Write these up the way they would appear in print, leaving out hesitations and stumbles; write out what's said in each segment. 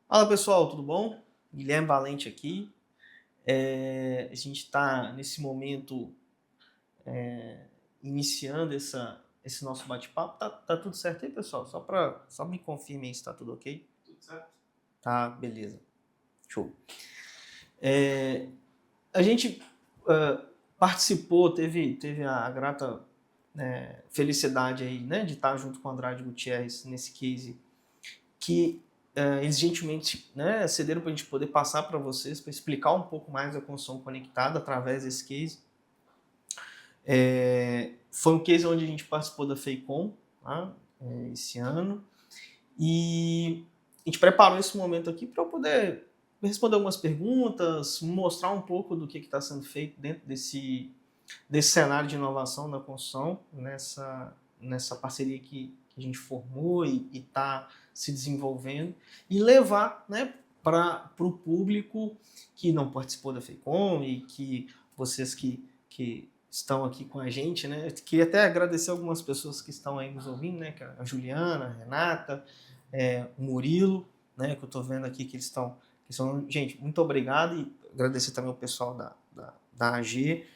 Fala pessoal, tudo bom? Guilherme Valente aqui. A gente está nesse momento iniciando esse nosso bate-papo. Tá tudo certo aí, pessoal? Só me confirme aí se tá tudo ok. Tudo certo? Tá, beleza. Show. É, a gente participou, teve a grata felicidade aí, né, de estar junto com o Andrade Gutierrez nesse case que eles gentilmente, né, cederam para a gente poder passar para vocês, para explicar um pouco mais da construção conectada através desse case. Foi um case onde a gente participou da FEICOM, tá, esse ano, e a gente preparou esse momento aqui para eu poder responder algumas perguntas, mostrar um pouco do que está sendo feito dentro desse cenário de inovação da construção, nessa parceria que a gente formou e está se desenvolvendo, e levar, né, para o público que não participou da FEICOM e que vocês que estão aqui com a gente, né? Eu queria até agradecer algumas pessoas que estão aí nos ouvindo, né? A Juliana, a Renata, o Murilo, né? Que eu estou vendo aqui que eles estão... Gente, muito obrigado e agradecer também o pessoal da AG,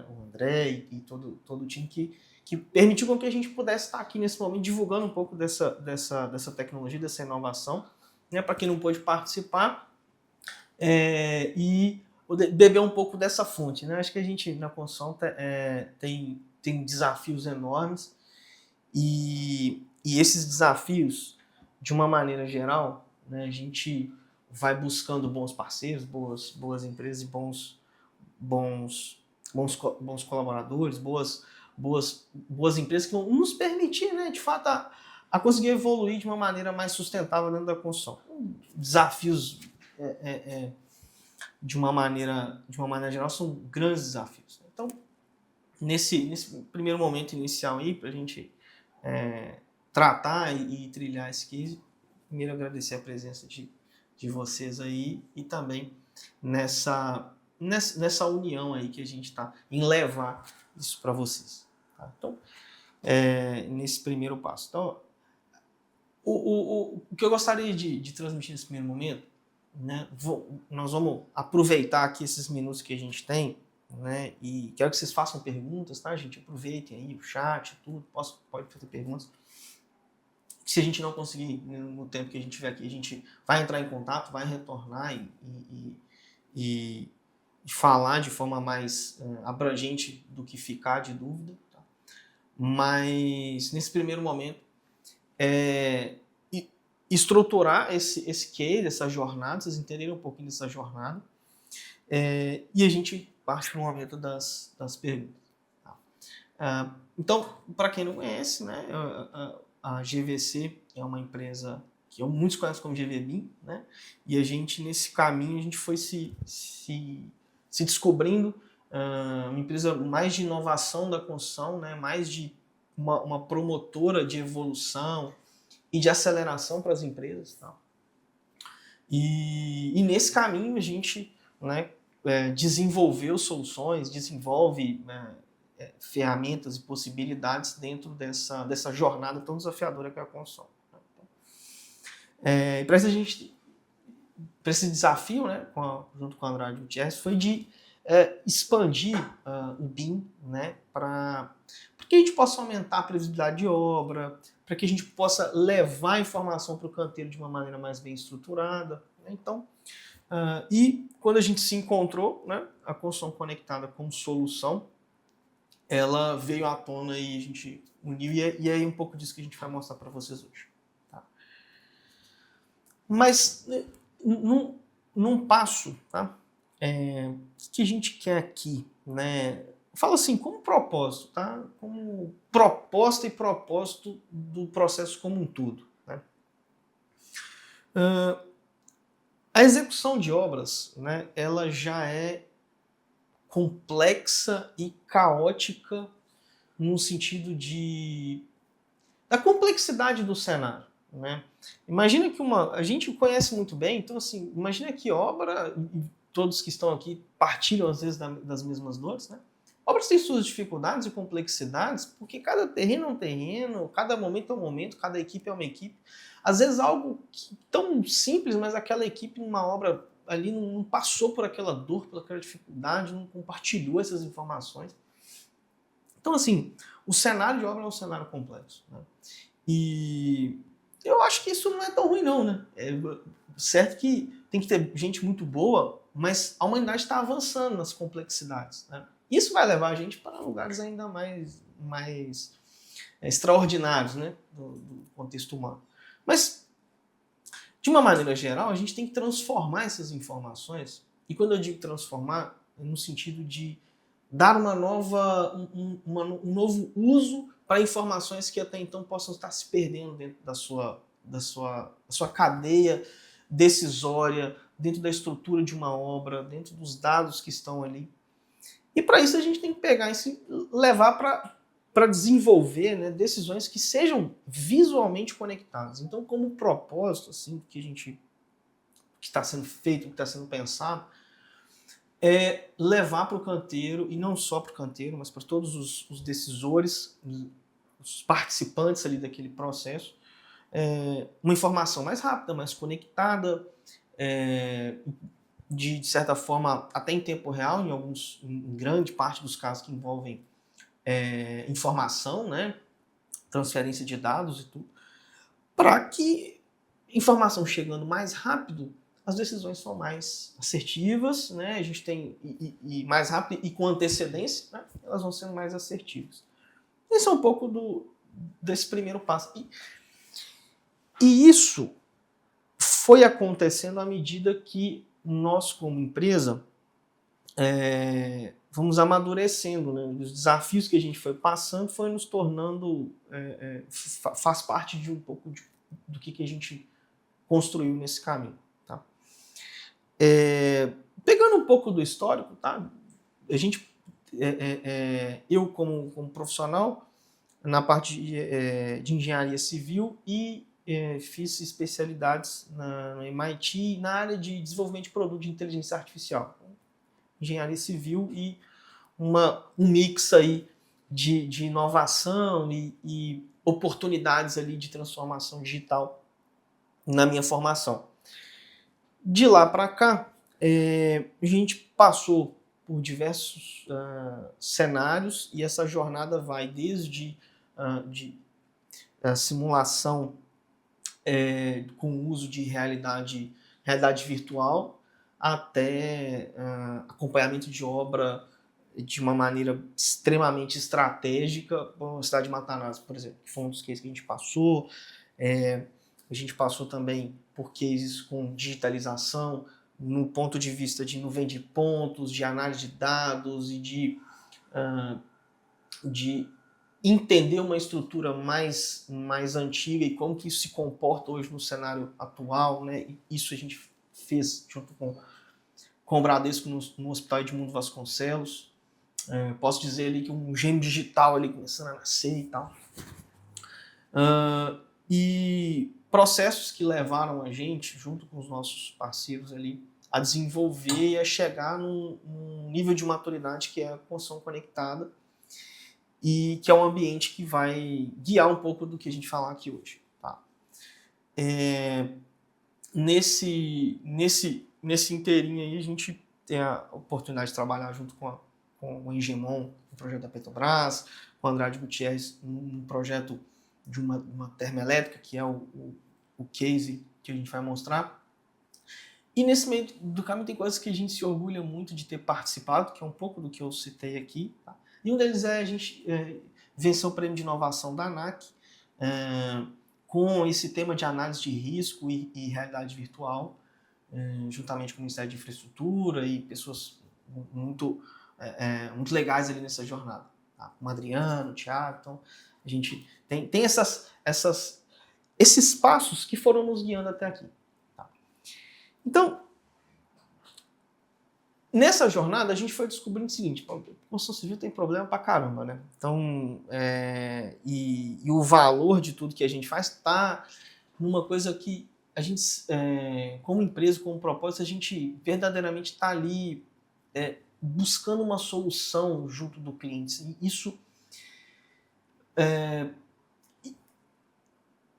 o André e todo o time que permitiu com que a gente pudesse estar aqui nesse momento divulgando um pouco dessa tecnologia, dessa inovação, né, para quem não pôde participar e beber um pouco dessa fonte. Né? Acho que a gente na construção tem desafios enormes e esses desafios, de uma maneira geral, né, a gente vai buscando bons parceiros, boas empresas e bons colaboradores, boas empresas que vão nos permitir, né, de fato, a conseguir evoluir de uma maneira mais sustentável dentro da construção. Desafios, de uma maneira geral, são grandes desafios. Então, nesse primeiro momento inicial aí, para a gente tratar e trilhar esse case, primeiro agradecer a presença de vocês aí e também nessa união aí que a gente está em levar isso para vocês. Tá? Então, nesse primeiro passo. Então, o que eu gostaria de transmitir nesse primeiro momento, né, nós vamos aproveitar aqui esses minutos que a gente tem, né, e quero que vocês façam perguntas, tá, gente? Aproveitem aí o chat, tudo, pode fazer perguntas. Se a gente não conseguir no tempo que a gente tiver aqui, a gente vai entrar em contato, vai retornar e falar de forma mais abrangente do que ficar de dúvida. Tá? Mas, nesse primeiro momento, estruturar esse case, essa jornada, vocês entenderem um pouquinho dessa jornada, e a gente parte para o momento das perguntas. Tá? Então, para quem não conhece, né, a GVC é uma empresa que muitos conhecem como GVBIM, né? E a gente, nesse caminho, a gente foi se descobrindo uma empresa mais de inovação da construção, né? Mais de uma promotora de evolução e de aceleração para as empresas. Tá? E nesse caminho a gente, né, desenvolveu soluções, desenvolve ferramentas e possibilidades dentro dessa jornada tão desafiadora que é a construção. Para esse desafio, né, junto com a Andrade Gutierrez, foi de expandir o BIM, né, para que a gente possa aumentar a previsibilidade de obra, para que a gente possa levar a informação para o canteiro de uma maneira mais bem estruturada. Né? Então, e quando a gente se encontrou, né, a construção conectada como solução, ela veio à tona e a gente uniu, e é um pouco disso que a gente vai mostrar para vocês hoje. Tá? Mas, num passo, tá? O que a gente quer aqui, né? Fala assim, como propósito, tá? Como proposta e propósito do processo como um todo. Né? A execução de obras, né, ela já é complexa e caótica no sentido da complexidade do cenário. Né? Imagina que a gente conhece muito bem, então assim, imagina que obra, e todos que estão aqui partilham às vezes das mesmas dores, né? Obras têm suas dificuldades e complexidades, porque cada terreno é um terreno, cada momento é um momento, cada equipe é uma equipe. Às vezes algo tão simples, mas aquela equipe numa obra ali não passou por aquela dor, por aquela dificuldade, não compartilhou essas informações. Então, assim, o cenário de obra é um cenário complexo, né? E eu acho que isso não é tão ruim, não, né? É certo que tem que ter gente muito boa, mas a humanidade está avançando nas complexidades, né? Isso vai levar a gente para lugares ainda mais extraordinários, né? Do contexto humano. Mas, de uma maneira geral, a gente tem que transformar essas informações, e quando eu digo transformar, é no sentido de dar um novo uso para informações que até então possam estar se perdendo dentro da sua cadeia decisória, dentro da estrutura de uma obra, dentro dos dados que estão ali. E para isso a gente tem que pegar e levar para desenvolver, né, decisões que sejam visualmente conectadas. Então, como propósito assim, que está sendo feito, que está sendo pensado, é levar para o canteiro, e não só para o canteiro, mas para todos os decisores, os participantes ali daquele processo, uma informação mais rápida, mais conectada, de certa forma até em tempo real, em grande parte dos casos que envolvem informação, né, transferência de dados e tudo, para que informação chegando mais rápido, as decisões são mais assertivas, né? A gente tem e mais rápido e com antecedência, né? Elas vão sendo mais assertivas. Esse é um pouco desse primeiro passo. E isso foi acontecendo à medida que nós, como empresa, vamos amadurecendo, né? Os desafios que a gente foi passando foi nos tornando, faz parte de um pouco do que a gente construiu nesse caminho. Tá? Pegando um pouco do histórico, tá? A gente, eu como profissional, na parte de engenharia civil e fiz especialidades no MIT na área de desenvolvimento de produto de inteligência artificial. Engenharia civil e um mix aí de inovação e oportunidades ali de transformação digital na minha formação. De lá para cá, a gente passou por diversos cenários e essa jornada vai desde simulação com o uso de realidade virtual até acompanhamento de obra de uma maneira extremamente estratégica, como a cidade de Matarazzo, por exemplo, que foi um dos cases que a gente passou. A gente passou também por cases com digitalização, no ponto de vista de nuvem de pontos, de análise de dados e de entender uma estrutura mais antiga e como que isso se comporta hoje no cenário atual, né? E isso a gente fez junto com o Bradesco no Hospital Edmundo Vasconcelos. Posso dizer ali que um gênio digital ali começando a nascer e tal. E processos que levaram a gente, junto com os nossos parceiros ali, a desenvolver e a chegar num nível de maturidade que é a construção conectada e que é um ambiente que vai guiar um pouco do que a gente falar aqui hoje. Tá? Nesse inteirinho aí, a gente tem a oportunidade de trabalhar junto com o Engemon, o projeto da Petrobras, com o Andrade Gutierrez, um projeto de uma termoelétrica, que é o case que a gente vai mostrar. E nesse meio do caminho tem coisas que a gente se orgulha muito de ter participado, que é um pouco do que eu citei aqui. Tá? E um deles a gente venceu o prêmio de inovação da ANAC, com esse tema de análise de risco e realidade virtual, juntamente com o Ministério de Infraestrutura e pessoas muito legais ali nessa jornada. Tá? O Adriano, o Thiago, então a gente tem esses passos que foram nos guiando até aqui. Tá? Então, nessa jornada a gente foi descobrindo o seguinte: a construção civil tem problema pra caramba, né? Então, e o valor de tudo que a gente faz está numa coisa que a gente, como empresa, como propósito, a gente verdadeiramente está ali buscando uma solução junto do cliente.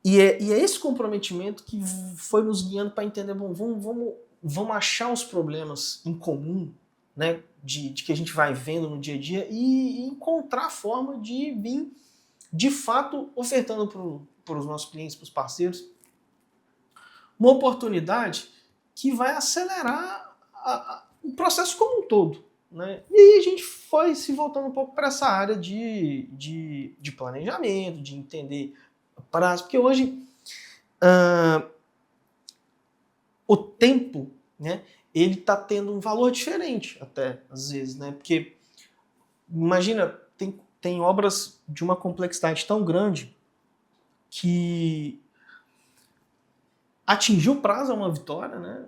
E é esse comprometimento que foi nos guiando para entender, bom, vamos achar os problemas em comum, né, de que a gente vai vendo no dia a dia e encontrar a forma de vir, de fato, ofertando para os nossos clientes, para os parceiros, uma oportunidade que vai acelerar o processo como um todo. Né? E aí a gente foi se voltando um pouco para essa área de planejamento, de entender prazo, porque hoje o tempo, né, ele está tendo um valor diferente até, às vezes, né? Porque, imagina, tem obras de uma complexidade tão grande que atingir o prazo é uma vitória, né?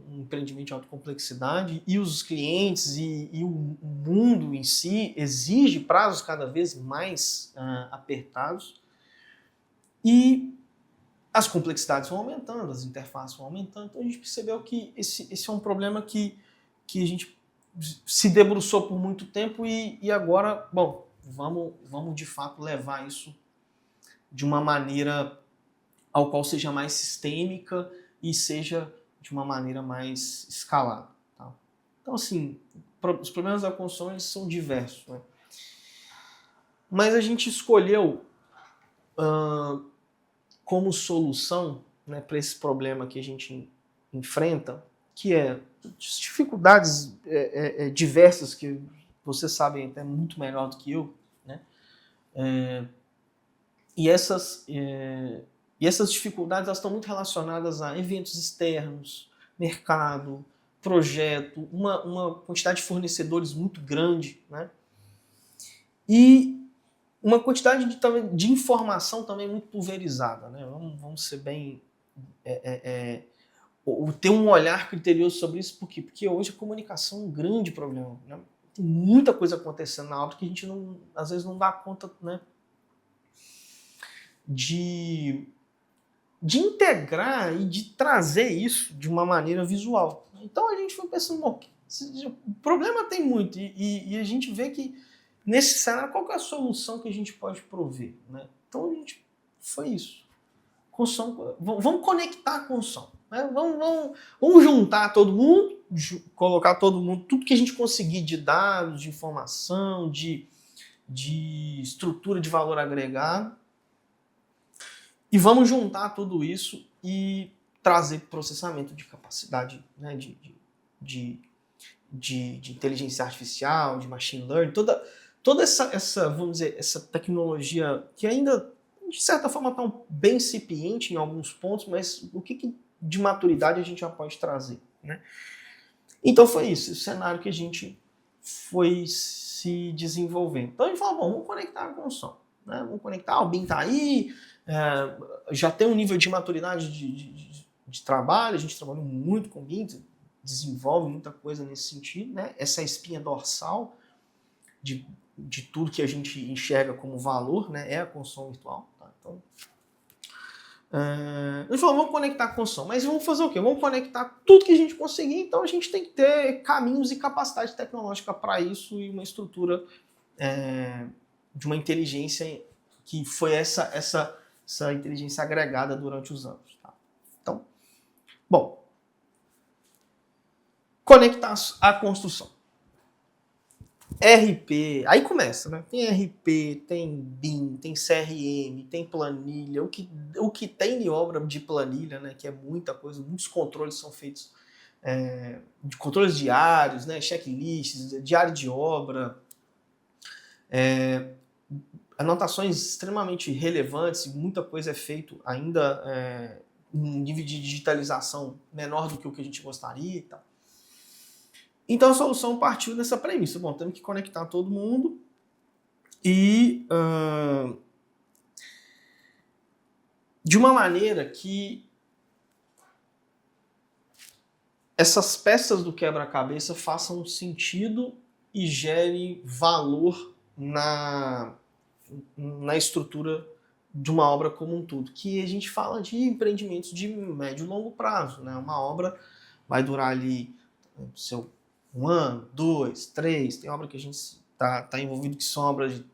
Um empreendimento de alta complexidade, e os clientes e o mundo em si exige prazos cada vez mais apertados, e as complexidades vão aumentando, as interfaces vão aumentando, então a gente percebeu que esse é um problema que a gente se debruçou por muito tempo e agora, bom, vamos de fato levar isso de uma maneira ao qual seja mais sistêmica e seja de uma maneira mais escalada. Tá? Então, assim, os problemas da construção eles são diversos. Né? Mas a gente escolheu como solução, né, para esse problema que a gente enfrenta, que é dificuldades diversas que vocês sabem até muito melhor do que eu, né? E essas dificuldades elas estão muito relacionadas a eventos externos, mercado, projeto, uma quantidade de fornecedores muito grande, né? E uma quantidade de informação também muito pulverizada. Né? Vamos ser bem... ter um olhar criterioso sobre isso, por quê? Porque hoje a comunicação é um grande problema. Né? Tem muita coisa acontecendo na obra que a gente às vezes não dá conta, né, de integrar e de trazer isso de uma maneira visual. Então a gente foi pensando, o problema tem muito, e a gente vê que nesse cenário, qual que é a solução que a gente pode prover? Né? Então a gente foi isso. Construção, vamos conectar a construção. Né? Vamos juntar todo mundo, colocar todo mundo, tudo que a gente conseguir de dados, de informação, de estrutura de valor agregado, e vamos juntar tudo isso e trazer processamento de capacidade, né, de inteligência artificial, de machine learning, toda essa, vamos dizer, essa tecnologia que ainda, de certa forma, está bem incipiente em alguns pontos, mas o que de maturidade a gente já pode trazer. Né? Então foi isso, o cenário que a gente foi se desenvolvendo. Então a gente falou, bom, vamos conectar a construção. Né? Vamos conectar, o BIM está aí, já tem um nível de maturidade de trabalho, a gente trabalhou muito com o BIM, desenvolve muita coisa nesse sentido, né? Essa espinha dorsal de tudo que a gente enxerga como valor, né? É a construção virtual. Tá? Então, a gente falou, vamos conectar a construção, mas vamos fazer o quê? Vamos conectar tudo que a gente conseguir, então a gente tem que ter caminhos e capacidade tecnológica para isso e uma estrutura de uma inteligência que foi essa inteligência agregada durante os anos. Tá? Então, bom, conectar a construção. RP, aí começa, né? Tem RP, tem BIM, tem CRM, tem planilha, o que tem de obra de planilha, né? Que é muita coisa, muitos controles são feitos, de controles diários, né? Checklists, diário de obra, anotações extremamente relevantes, muita coisa é feito ainda um nível de digitalização menor do que o que a gente gostaria e tal. Então a solução partiu dessa premissa. Bom, temos que conectar todo mundo e de uma maneira que essas peças do quebra-cabeça façam sentido e gere valor na estrutura de uma obra como um todo. Que a gente fala de empreendimentos de médio e longo prazo. Né? Uma obra vai durar ali 1 ano, 2, 3, tem obra que a gente está envolvido que são obras de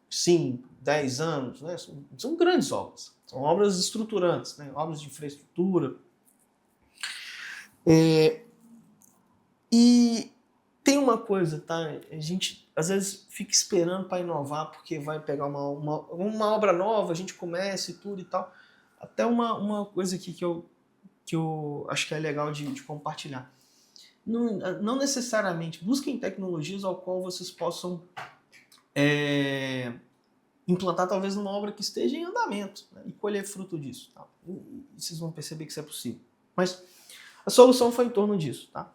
5, 10 anos, né? São grandes obras, são obras estruturantes, né? Obras de infraestrutura. E tem uma coisa, tá? A gente às vezes fica esperando para inovar porque vai pegar uma obra nova, a gente começa e tudo e tal. Até uma coisa aqui que eu acho que é legal de compartilhar. Não necessariamente busquem tecnologias ao qual vocês possam implantar talvez numa obra que esteja em andamento, né, e colher fruto disso. Tá? E vocês vão perceber que isso é possível. Mas a solução foi em torno disso. Tá?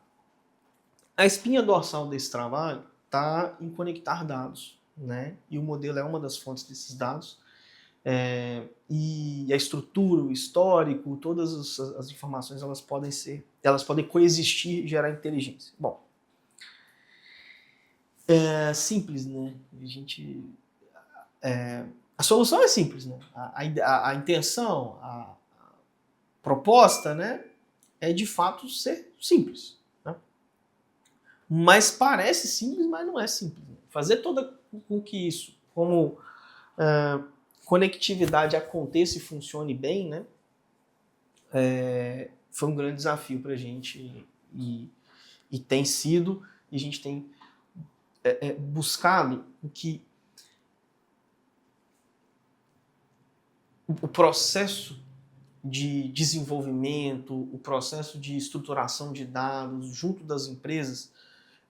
A espinha dorsal desse trabalho está em conectar dados, né? E o modelo é uma das fontes desses dados. E a estrutura, o histórico, todas as informações elas podem coexistir e gerar inteligência. Bom, é simples, né? A solução é simples, né? A intenção, a proposta, né? É de fato ser simples. Mas parece simples, mas não é simples. Fazer toda com que isso, como conectividade aconteça e funcione bem, né? Foi um grande desafio para a gente e tem sido, e a gente tem buscado o que o processo de desenvolvimento, o processo de estruturação de dados junto das empresas,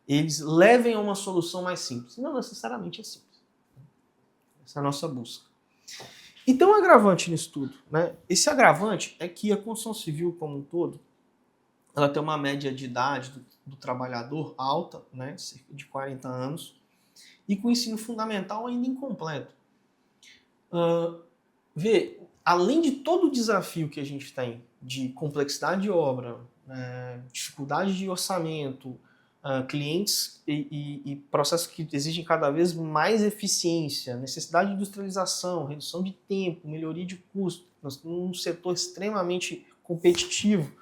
eles levem a uma solução mais simples. Não necessariamente é simples. Essa é a nossa busca. E tem um agravante nisso tudo. Né? Esse agravante é que a construção civil como um todo, ela tem uma média de idade do trabalhador alta, né? Cerca de 40 anos, e com o ensino fundamental ainda incompleto. Além de todo o desafio que a gente tem de complexidade de obra, dificuldade de orçamento, clientes e processos que exigem cada vez mais eficiência, necessidade de industrialização, redução de tempo, melhoria de custo, num setor extremamente competitivo,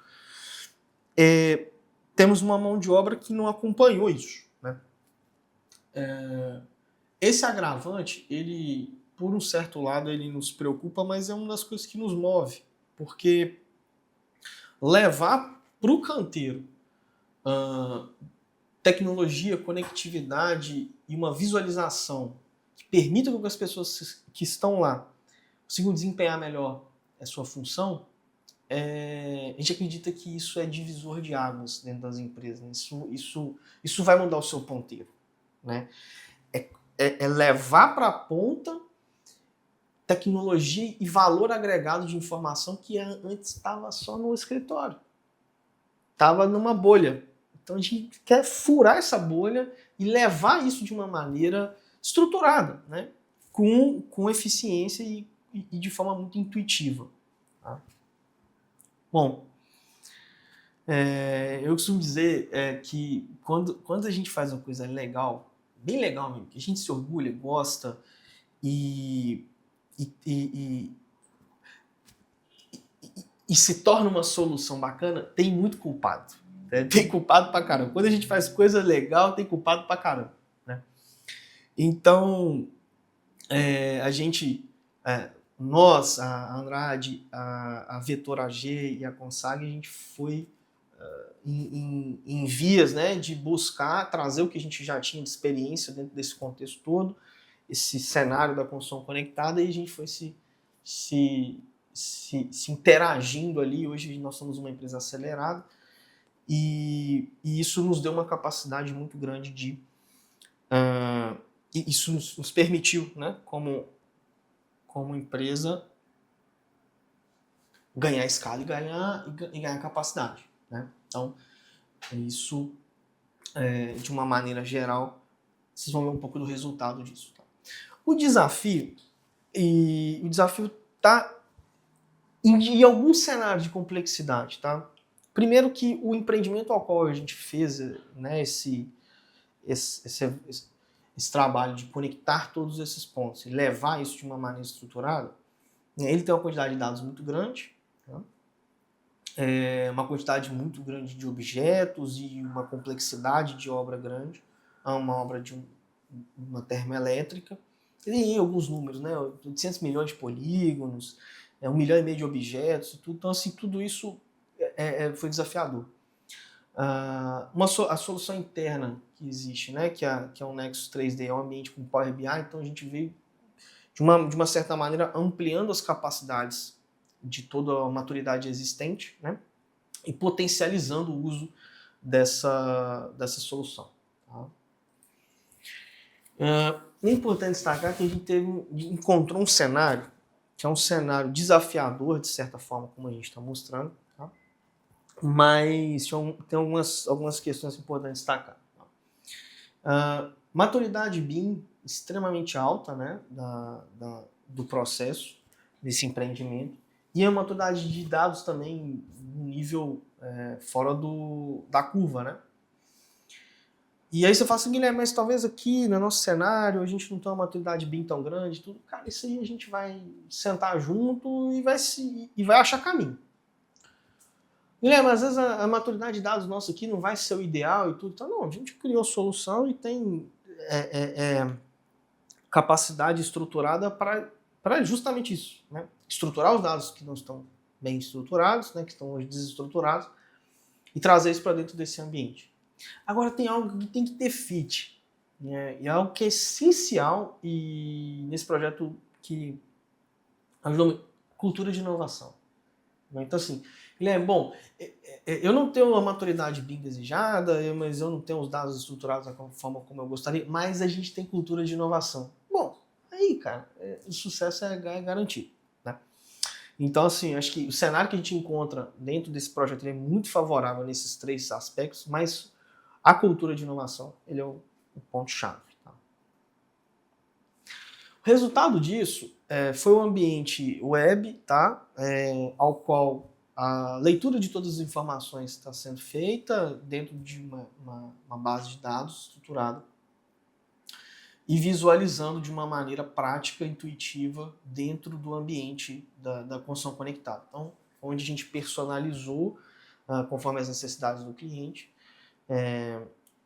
temos uma mão de obra que não acompanhou isso. Né? Esse agravante, ele, por um certo lado, ele nos preocupa, mas é uma das coisas que nos move, porque levar para o canteiro tecnologia, conectividade e uma visualização que permita que as pessoas que estão lá consigam desempenhar melhor a sua função, a gente acredita que isso é divisor de águas dentro das empresas. Isso vai mudar o seu ponteiro. Né? É levar para a ponta tecnologia e valor agregado de informação que antes estava só no escritório. Estava numa bolha. Então a gente quer furar essa bolha e levar isso de uma maneira estruturada, né? com eficiência e de forma muito intuitiva. Tá? Bom, eu costumo dizer que quando a gente faz uma coisa legal, bem legal mesmo, que a gente se orgulha, gosta e se torna uma solução bacana, tem muito culpado. Tem culpado pra caramba. Quando a gente faz coisa legal, tem culpado pra caramba. Né? Então, a gente, nós, a Andrade, a Vetor AG e a Consag, a gente foi em vias, né, de buscar trazer o que a gente já tinha de experiência dentro desse contexto todo, esse cenário da construção conectada, e a gente foi se interagindo ali. Hoje nós somos uma empresa acelerada, e isso nos deu uma capacidade muito grande de... isso nos permitiu, né, como empresa, ganhar escala e ganhar capacidade. Né? Então, isso, de uma maneira geral, vocês vão ver um pouco do resultado disso. Tá? O desafio está em algum cenário de complexidade. Tá? Primeiro que o empreendimento ao qual a gente fez, né, esse trabalho de conectar todos esses pontos e levar isso de uma maneira estruturada, ele tem uma quantidade de dados muito grande, tá? Uma quantidade muito grande de objetos e uma complexidade de obra grande, uma obra de uma termoelétrica, tem alguns números, né? 800 milhões de polígonos, 1,5 milhão de objetos e tudo. Então, assim, tudo isso foi desafiador. A solução interna que existe, né? Que é o Nexus 3D, é um ambiente com Power BI, então a gente veio, de uma certa maneira, ampliando as capacidades de toda a maturidade existente, né? E potencializando o uso dessa solução. Tá? É importante destacar que a gente encontrou um cenário que é um cenário desafiador, de certa forma, como a gente está mostrando, tá? Mas tem algumas questões importantes destacar. Maturidade BIM extremamente alta, né, do processo, desse empreendimento, e a maturidade de dados também no nível fora da curva, né? E aí você fala assim, Guilherme, mas talvez aqui no nosso cenário a gente não tem uma maturidade BIM tão grande, tudo. Cara, isso aí a gente vai sentar junto e vai achar caminho. Guilherme, às vezes a maturidade de dados nossa aqui não vai ser o ideal e tudo. Então, não, a gente criou solução e tem capacidade estruturada para justamente isso, né? Estruturar os dados que não estão bem estruturados, né, que estão hoje desestruturados, e trazer isso para dentro desse ambiente. Agora tem algo que tem que ter fit, né? E é algo que é essencial e nesse projeto que ajudou, cultura de inovação. Então assim, Guilherme, bom, eu não tenho a maturidade BIM desejada, mas eu não tenho os dados estruturados da forma como eu gostaria, mas a gente tem cultura de inovação. Bom, aí, cara, o sucesso é garantido, né? Então, assim, acho que o cenário que a gente encontra dentro desse projeto é muito favorável nesses 3 aspectos, mas a cultura de inovação, ele é o ponto-chave. Tá? O resultado disso foi um ambiente web, tá? Ao qual a leitura de todas as informações está sendo feita dentro de uma base de dados estruturada e visualizando de uma maneira prática, intuitiva, dentro do ambiente da construção conectada. Então, onde a gente personalizou conforme as necessidades do cliente,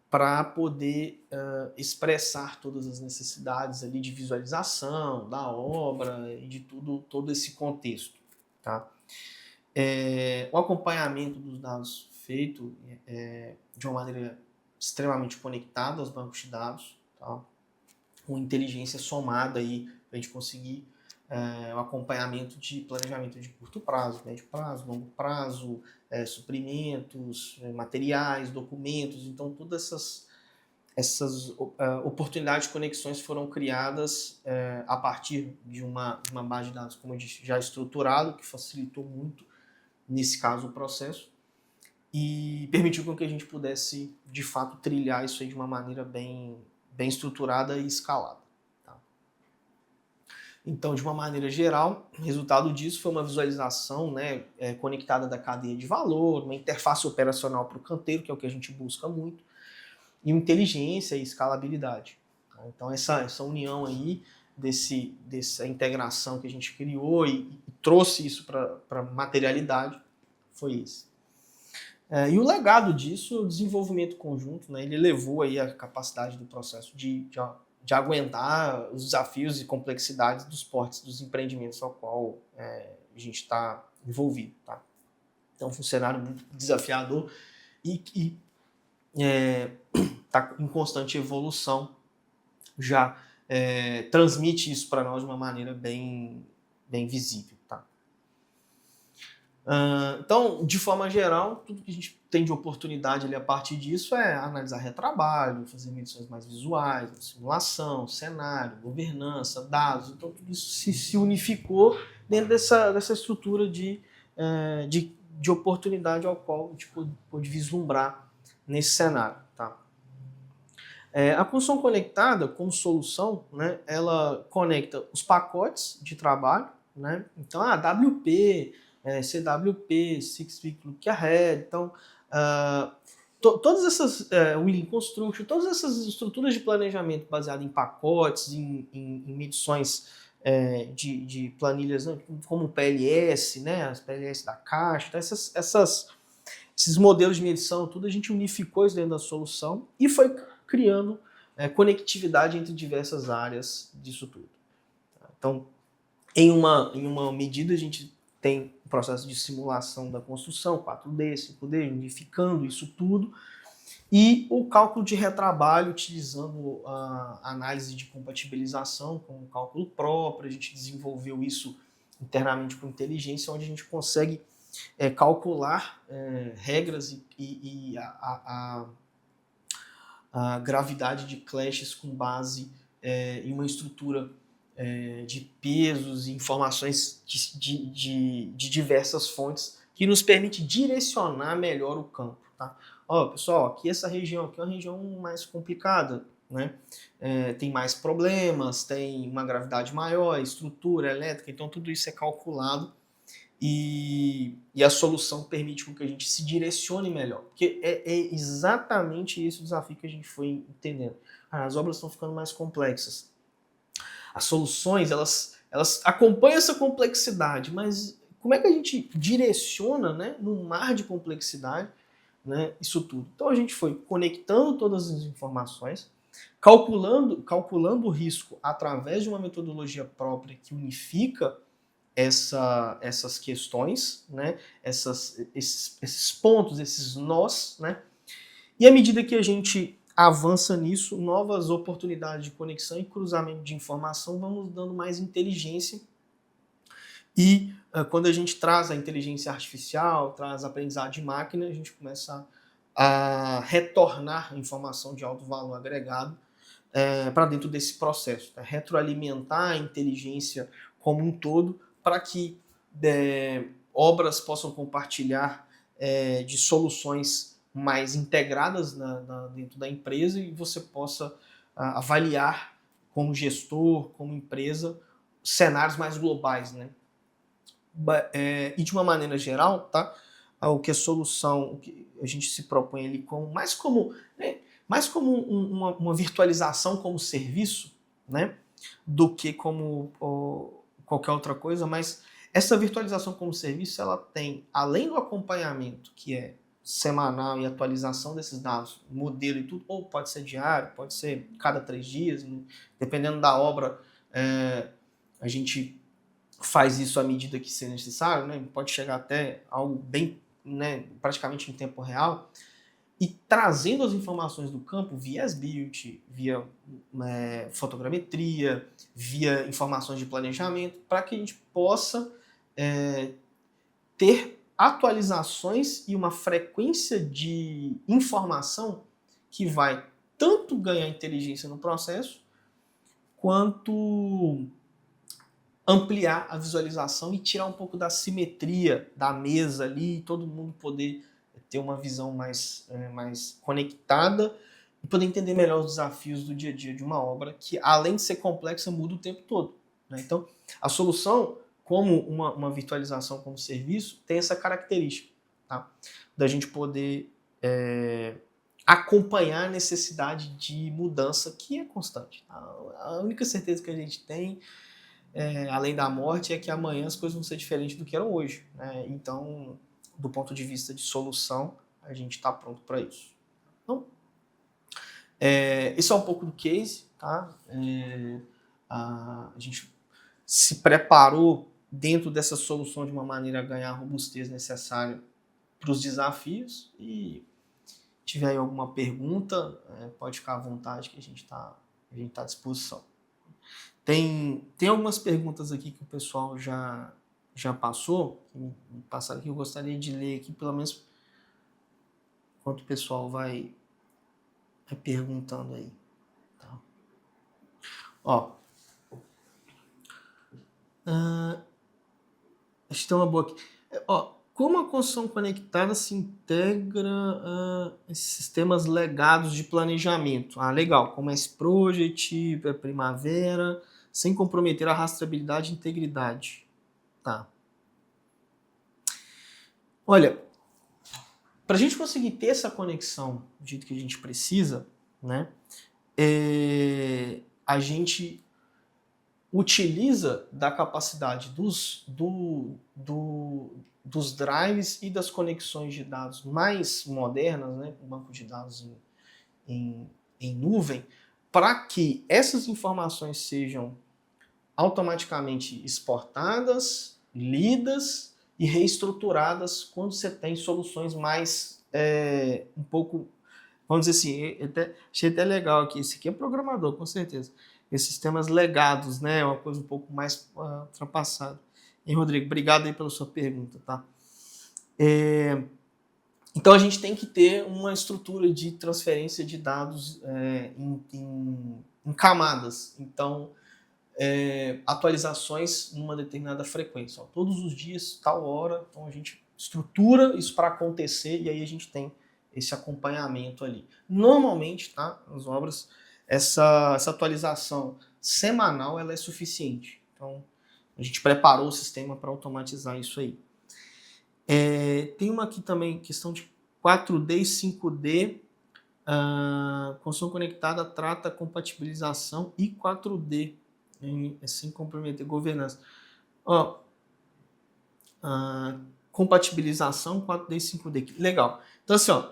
para poder expressar todas as necessidades ali de visualização da obra e de todo esse contexto. Tá? O acompanhamento dos dados feito de uma maneira extremamente conectada aos bancos de dados, tá? Com inteligência somada aí para a gente conseguir o acompanhamento de planejamento de curto prazo, médio prazo, longo prazo, suprimentos, materiais, documentos. Então, todas essas oportunidades de conexões foram criadas a partir de uma base de dados, como eu disse, já estruturado, que facilitou muito, nesse caso, o processo, e permitiu com que a gente pudesse, de fato, trilhar isso aí de uma maneira bem estruturada e escalada. Tá? Então, de uma maneira geral, o resultado disso foi uma visualização, né, conectada da cadeia de valor, uma interface operacional para o canteiro, que é o que a gente busca muito, e inteligência e escalabilidade. Tá? Então, essa união aí, dessa integração que a gente criou e trouxe isso para a materialidade, foi isso. E o legado disso é o desenvolvimento conjunto, né? Ele levou aí a capacidade do processo de aguentar os desafios e complexidades dos portes dos empreendimentos ao qual a gente está envolvido. Tá? Então, foi um cenário muito desafiador e está em constante evolução, já transmite isso para nós de uma maneira bem visível. Tá? Então, de forma geral, tudo que a gente tem de oportunidade ali a partir disso é analisar retrabalho, fazer medições mais visuais, simulação, cenário, governança, dados. Então, tudo isso se unificou dentro dessa estrutura de oportunidade ao qual a gente pôde vislumbrar nesse cenário. Tá? A construção conectada, como solução, né, ela conecta os pacotes de trabalho, né? Então, WP, CWP, Six Week Look Ahead, então, todas essas, o Lean Construction, todas essas estruturas de planejamento baseadas em pacotes, em medições de planilhas, né, como o PLS, né, as PLS da Caixa, então esses modelos de medição, tudo a gente unificou isso dentro da solução e foi criando conectividade entre diversas áreas disso tudo. Então, em uma medida, a gente tem o processo de simulação da construção, 4D, 5D, unificando isso tudo, e o cálculo de retrabalho, utilizando a análise de compatibilização com o cálculo próprio. A gente desenvolveu isso internamente com inteligência, onde a gente consegue calcular regras e a gravidade de clashes com base em uma estrutura de pesos e informações de diversas fontes, que nos permite direcionar melhor o campo. Tá? Pessoal, aqui essa região aqui é uma região mais complicada, né? Tem mais problemas, tem uma gravidade maior, estrutura elétrica, então tudo isso é calculado e a solução permite que a gente se direcione melhor. Porque é exatamente esse o desafio que a gente foi entendendo. As obras estão ficando mais complexas. As soluções, elas acompanham essa complexidade, mas como é que a gente direciona, né, num mar de complexidade, né, isso tudo? Então a gente foi conectando todas as informações, calculando o risco através de uma metodologia própria que unifica essas questões, né, esses pontos, esses nós, né, e à medida que a gente avança nisso, novas oportunidades de conexão e cruzamento de informação vão nos dando mais inteligência. E quando a gente traz a inteligência artificial, traz aprendizado de máquina, a gente começa a retornar informação de alto valor agregado para dentro desse processo, tá? Retroalimentar a inteligência como um todo para que obras possam compartilhar de soluções mais integradas dentro da empresa e você possa avaliar como gestor, como empresa, cenários mais globais, né? E de uma maneira geral, tá? O que a solução, o que a gente se propõe ali mais como uma virtualização como serviço, né? Do que como qualquer outra coisa, mas essa virtualização como serviço, ela tem, além do acompanhamento, que é semanal e atualização desses dados, modelo e tudo, ou pode ser diário, pode ser cada 3 dias, né? Dependendo da obra, a gente faz isso à medida que ser necessário, né? Pode chegar até algo bem, né, praticamente em tempo real, e trazendo as informações do campo via as-built, via fotogrametria, via informações de planejamento, para que a gente possa ter atualizações e uma frequência de informação que vai tanto ganhar inteligência no processo, quanto ampliar a visualização e tirar um pouco da simetria da mesa ali, todo mundo poder ter uma visão mais conectada e poder entender melhor os desafios do dia a dia de uma obra que, além de ser complexa, muda o tempo todo, né? Então, a solução, como uma virtualização como serviço, tem essa característica, tá? Da gente poder acompanhar a necessidade de mudança que é constante. A única certeza que a gente tem, além da morte, é que amanhã as coisas vão ser diferentes do que eram hoje, né? Então, do ponto de vista de solução, a gente está pronto para isso. Então, isso é um pouco do case, tá? A gente se preparou dentro dessa solução de uma maneira a ganhar a robustez necessária para os desafios. E tiver aí alguma pergunta, pode ficar à vontade que a gente tá à disposição. Tem algumas perguntas aqui que o pessoal já passou, que me passaram aqui, eu gostaria de ler aqui, pelo menos enquanto o pessoal vai perguntando aí. Tá? Acho que tem uma boa aqui. Como a construção conectada se integra a esses sistemas legados de planejamento? Legal, como S-Project, Primavera, sem comprometer a rastreabilidade e integridade. Tá. Olha, para a gente conseguir ter essa conexão do jeito que a gente precisa, né, a gente utiliza da capacidade dos drives e das conexões de dados mais modernas, né, com banco de dados em nuvem, para que essas informações sejam automaticamente exportadas, lidas e reestruturadas quando você tem soluções mais um pouco, vamos dizer assim, achei até legal aqui, esse aqui é programador, com certeza. Esses sistemas legados, né, é uma coisa um pouco mais ultrapassada. E Rodrigo, obrigado aí pela sua pergunta, tá? Então a gente tem que ter uma estrutura de transferência de dados em camadas. Então, atualizações numa determinada frequência. Ó, todos os dias, tal hora, então a gente estrutura isso para acontecer e aí a gente tem esse acompanhamento ali. Normalmente, tá, nas obras, essa atualização semanal ela é suficiente. Então, a gente preparou o sistema para automatizar isso aí. Tem uma aqui também, questão de 4D e 5D. Construção conectada trata compatibilização e 4D, sem comprometer governança. Ó, compatibilização 4D e 5D. Legal. Então, assim, ó,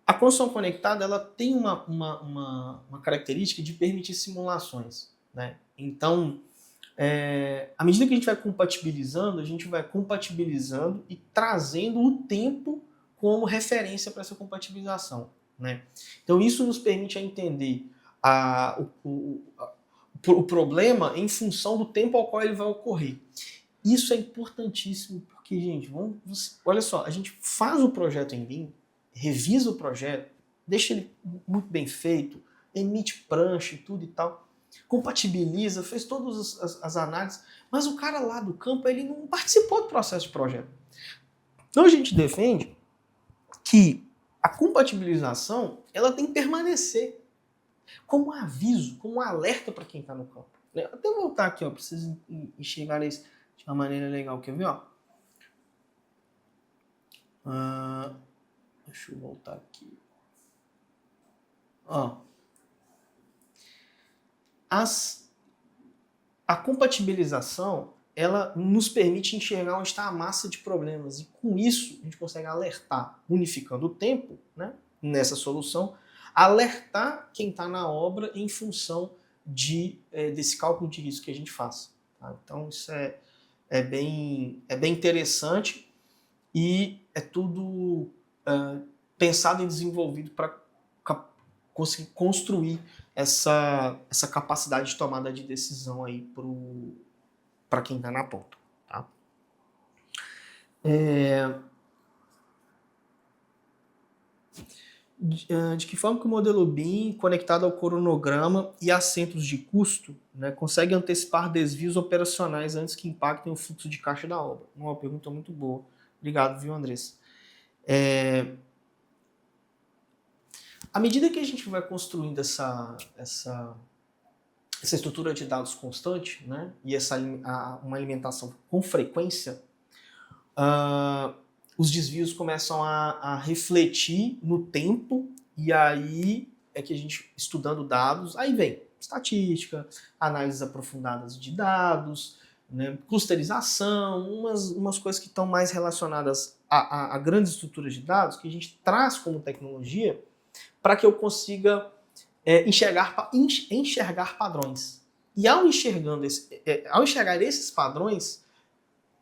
a construção conectada ela tem uma característica de permitir simulações, né? Então, à medida que a gente vai compatibilizando e trazendo o tempo como referência para essa compatibilização, né? Então isso nos permite entender o problema em função do tempo ao qual ele vai ocorrer. Isso é importantíssimo porque, gente, olha só, a gente faz o projeto em BIM, revisa o projeto, deixa ele muito bem feito, emite prancha e tudo e tal, compatibiliza, fez todas as análises, mas o cara lá do campo ele não participou do processo de projeto. Então a gente defende que a compatibilização ela tem que permanecer como um aviso, como um alerta para quem está no campo. Até voltar aqui, ó, preciso enxergar isso de uma maneira legal. Quer ver? Ó? Deixa eu voltar aqui. Ó. A compatibilização ela nos permite enxergar onde está a massa de problemas e com isso a gente consegue alertar, unificando o tempo, né, nessa solução, alertar quem está na obra em função desse cálculo de risco que a gente faz. Tá? Então isso é bem interessante e é tudo pensado e desenvolvido para conseguir construir essa capacidade de tomada de decisão aí para quem está na ponta. Tá? De que forma que o modelo BIM, conectado ao cronograma e a centros de custo, né, consegue antecipar desvios operacionais antes que impactem o fluxo de caixa da obra? Uma pergunta muito boa. Obrigado, viu, Andressa? À medida que a gente vai construindo essa estrutura de dados constante, né, e uma alimentação com frequência, os desvios começam a refletir no tempo e aí é que a gente, estudando dados, aí vem estatística, análises aprofundadas de dados, né, clusterização, umas coisas que estão mais relacionadas a grandes estruturas de dados que a gente traz como tecnologia para que eu consiga enxergar padrões. E ao enxergar esses padrões,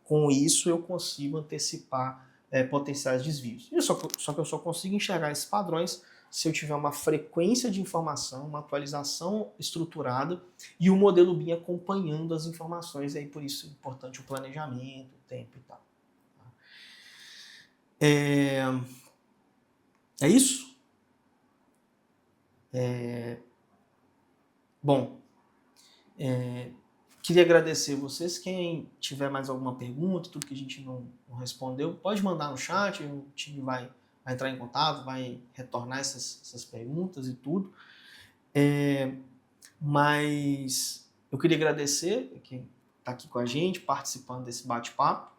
com isso eu consigo antecipar potenciais desvios. Só que eu só consigo enxergar esses padrões se eu tiver uma frequência de informação, uma atualização estruturada e o modelo BIM acompanhando as informações. E aí por isso é importante o planejamento, o tempo e tal. É isso? Bom, queria agradecer vocês. Quem tiver mais alguma pergunta, tudo que a gente não respondeu, pode mandar no chat, o time vai entrar em contato, vai retornar essas perguntas e tudo. Mas eu queria agradecer quem está aqui com a gente, participando desse bate-papo,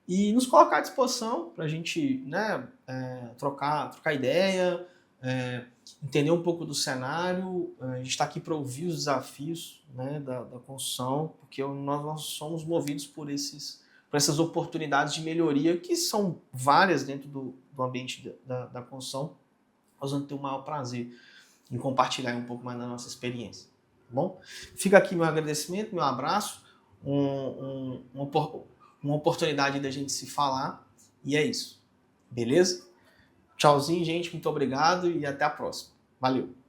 e nos colocar à disposição para a gente, né, trocar ideia, entender um pouco do cenário. A gente está aqui para ouvir os desafios, né, da construção, porque nós somos movidos por essas oportunidades de melhoria, que são várias dentro do ambiente da construção. Nós vamos ter o maior prazer em compartilhar um pouco mais da nossa experiência. Tá bom? Fica aqui meu agradecimento, meu abraço, uma oportunidade da gente se falar, e é isso. Beleza? Tchauzinho, gente. Muito obrigado e até a próxima. Valeu!